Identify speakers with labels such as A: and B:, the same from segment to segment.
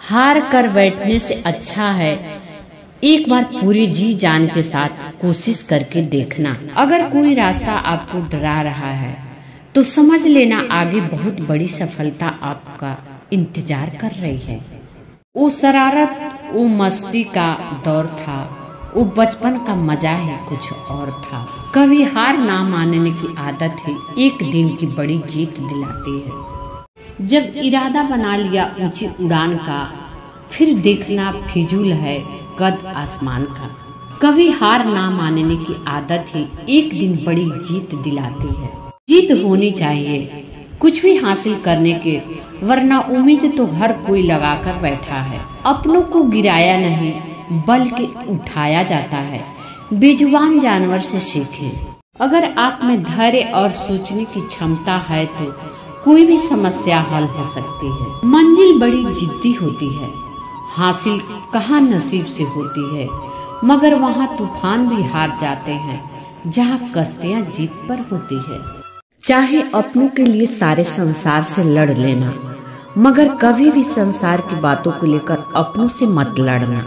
A: हार कर बैठने से अच्छा है एक बार पूरी जी जान के साथ कोशिश करके देखना। अगर कोई रास्ता आपको डरा रहा है तो समझ लेना आगे बहुत बड़ी सफलता आपका इंतजार कर रही है। वो शरारत, वो मस्ती का दौर था, वो बचपन का मजा ही कुछ और था। कभी हार ना मानने की आदत ही एक दिन की बड़ी जीत दिलाती है। जब इरादा बना लिया ऊंची उड़ान का, फिर देखना फिजूल है कद आसमान का। कभी हार ना मानने की आदत ही एक दिन बड़ी जीत दिलाती है। जीत होनी चाहिए कुछ भी हासिल करने के, वरना उम्मीद तो हर कोई लगाकर बैठा है। अपनों को गिराया नहीं बल्कि उठाया जाता है। बेजुबान जानवर से सीखें। अगर आप में धैर्य और सोचने की क्षमता है तो कोई भी समस्या हल हो सकती है। मंजिल बड़ी जिद्दी होती है, हासिल कहाँ नसीब से होती है, मगर वहाँ तूफान भी हार जाते हैं जहाँ कश्तियाँ जीत पर होती है। चाहे अपनों के लिए सारे संसार से लड़ लेना, मगर कभी भी संसार की बातों को लेकर अपनों से मत लड़ना,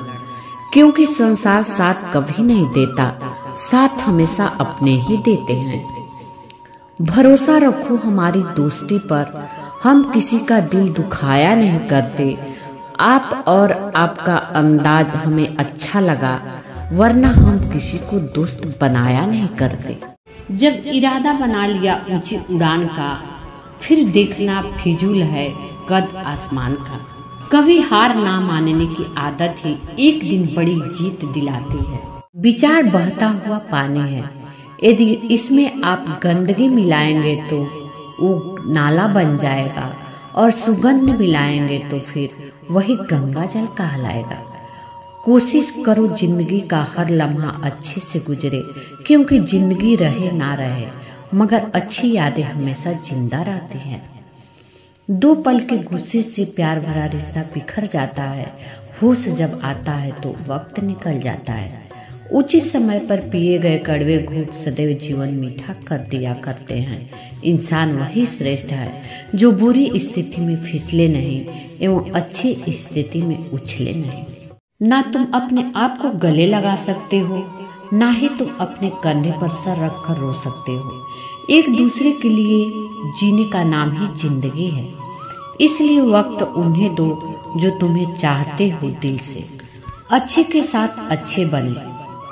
A: क्योंकि संसार साथ कभी नहीं देता, साथ हमेशा अपने ही देते हैं। भरोसा रखो हमारी दोस्ती पर, हम किसी का दिल दुखाया नहीं करते। आप और आपका अंदाज हमें अच्छा लगा, वरना हम किसी को दोस्त बनाया नहीं करते। जब इरादा बना लिया ऊंची उड़ान का, फिर देखना फिजूल है कद आसमान का। कभी हार ना मानने की आदत ही एक दिन बड़ी जीत दिलाती है। विचार बहता हुआ पानी है, यदि इसमें आप गंदगी मिलाएंगे तो वो नाला बन जाएगा, और सुगंध मिलाएंगे तो फिर वही गंगा जल कहलाएगा। कोशिश करो जिंदगी का हर लम्हा अच्छे से गुजरे, क्योंकि जिंदगी रहे ना रहे मगर अच्छी यादें हमेशा जिंदा रहती हैं। दो पल के गुस्से से प्यार भरा रिश्ता बिखर जाता है। होश जब आता है तो वक्त निकल जाता है। उचित समय पर पिए गए कड़वे घूंट सदैव जीवन मीठा कर दिया करते हैं। इंसान वही श्रेष्ठ है जो बुरी स्थिति में फिसले नहीं एवं अच्छी स्थिति में उछले नहीं। ना तुम अपने आप को गले लगा सकते हो, ना ही तुम अपने कंधे पर सर रख कर रो सकते हो। एक दूसरे के लिए जीने का नाम ही जिंदगी है। इसलिए वक्त उन्हें दो जो तुम्हें चाहते हो दिल से। अच्छे के साथ अच्छे बने,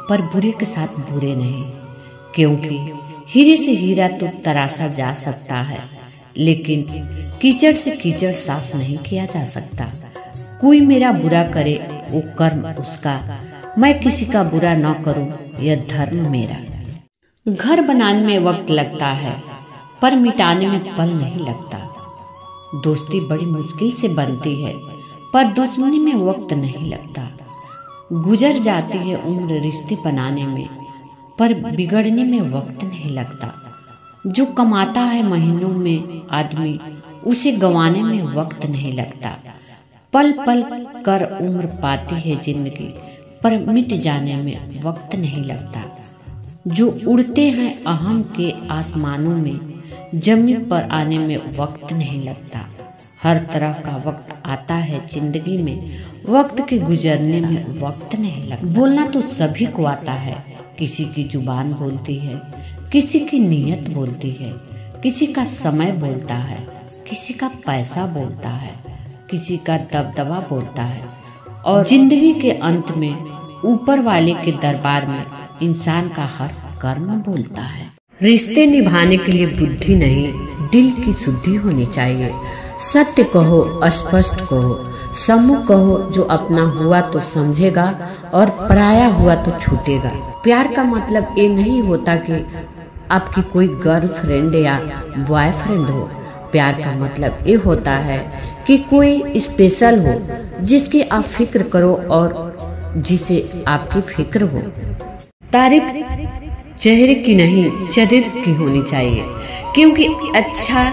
A: पर बुरे के साथ बुरे नहीं, क्योंकि हीरे से हीरा तो तराशा जा सकता है, लेकिन कीचड़ से कीचड़ साफ नहीं किया जा सकता। कोई मेरा बुरा करे वो कर्म उसका, मैं किसी का बुरा न करूं यह धर्म मेरा। घर बनाने में वक्त लगता है, पर मिटाने में पल नहीं लगता। दोस्ती बड़ी मुश्किल से बनती है, पर दुश्मनी में वक्त नहीं लगता। गुजर जाती है उम्र रिश्ते बनाने में, पर बिगड़ने में वक्त नहीं लगता। जो कमाता है महीनों में आदमी, उसे गंवाने में वक्त नहीं लगता। पल पल कर उम्र पाती है जिंदगी, पर मिट जाने में वक्त नहीं लगता। जो उड़ते हैं अहम के आसमानों में, जमीन पर आने में वक्त नहीं लगता। हर तरह का वक्त आता है जिंदगी में, वक्त के गुजरने में वक्त नहीं लगता। बोलना तो सभी को आता है, किसी की जुबान बोलती है, किसी की नीयत बोलती है, किसी का समय बोलता है, किसी का पैसा बोलता है, किसी का दबदबा बोलता है, और जिंदगी के अंत में ऊपर वाले के दरबार में इंसान का हर कर्म बोलता है। रिश्ते निभाने के लिए बुद्धि नहीं, दिल की शुद्धि होनी चाहिए। सत्य कहो, स्पष्ट कहो, सम्मुख कहो। जो अपना हुआ तो समझेगा और पराया हुआ तो छूटेगा। प्यार का मतलब ये नहीं होता कि आपकी कोई गर्लफ्रेंड या बॉयफ्रेंड हो। प्यार का मतलब ये होता है कि कोई स्पेशल हो, जिसकी आप फिक्र करो और जिसे आपकी फिक्र हो। तारीफ चेहरे की नहीं, चरित्र की होनी चाहिए, क्योंकि अच्छा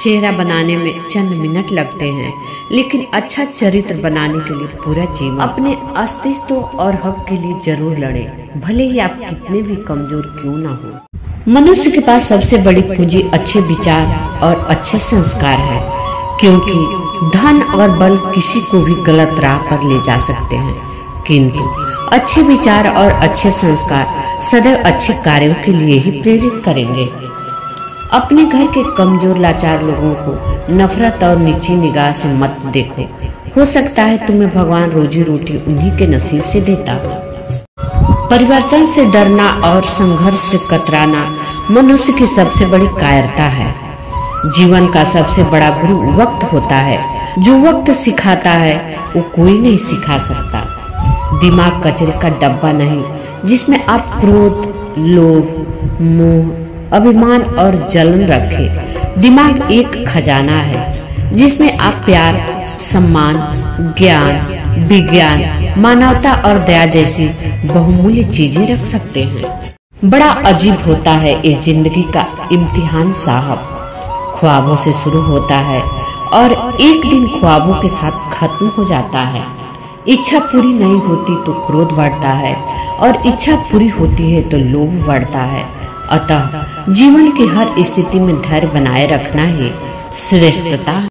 A: चेहरा बनाने में चंद मिनट लगते हैं, लेकिन अच्छा चरित्र बनाने के लिए पूरा जीवन। अपने अस्तित्व और हक के लिए जरूर लड़ें, भले ही आप कितने भी कमजोर क्यों ना हो। मनुष्य के पास सबसे बड़ी पूंजी अच्छे विचार और अच्छे संस्कार है, क्योंकि धन और बल किसी को भी गलत राह पर ले जा सकते हैं, किंतु अच्छे विचार और अच्छे संस्कार सदैव अच्छे कार्यों के लिए ही प्रेरित करेंगे। अपने घर के कमजोर लाचार लोगों को नफरत और नीची निगाह से मत देखो। हो सकता है तुम्हें भगवान रोजी रोटी उन्हीं के नसीब से देता हो। परिवर्तन से डरना और संघर्ष से कतराना मनुष्य की सबसे बड़ी कायरता है। जीवन का सबसे बड़ा गुरु वक्त होता है। जो वक्त सिखाता है वो कोई नहीं सिखा सकता। दिमाग कचरे का डब्बा नहीं जिसमें आप क्रोध, लोभ, मोह, अभिमान और जलन रखें। दिमाग एक खजाना है जिसमें आप प्यार, सम्मान, ज्ञान, विज्ञान, मानवता और दया जैसी बहुमूल्य चीजें रख सकते हैं। बड़ा अजीब होता है ये जिंदगी का इम्तिहान साहब। ख्वाबों से शुरू होता है और एक दिन ख्वाबों के साथ खत्म हो जाता है। इच्छा पूरी नहीं होती तो क्रोध बढ़ता है और इच्छा पूरी होती है तो लोभ बढ़ता है। अतः जीवन की हर स्थिति में धैर्य बनाए रखना ही श्रेष्ठता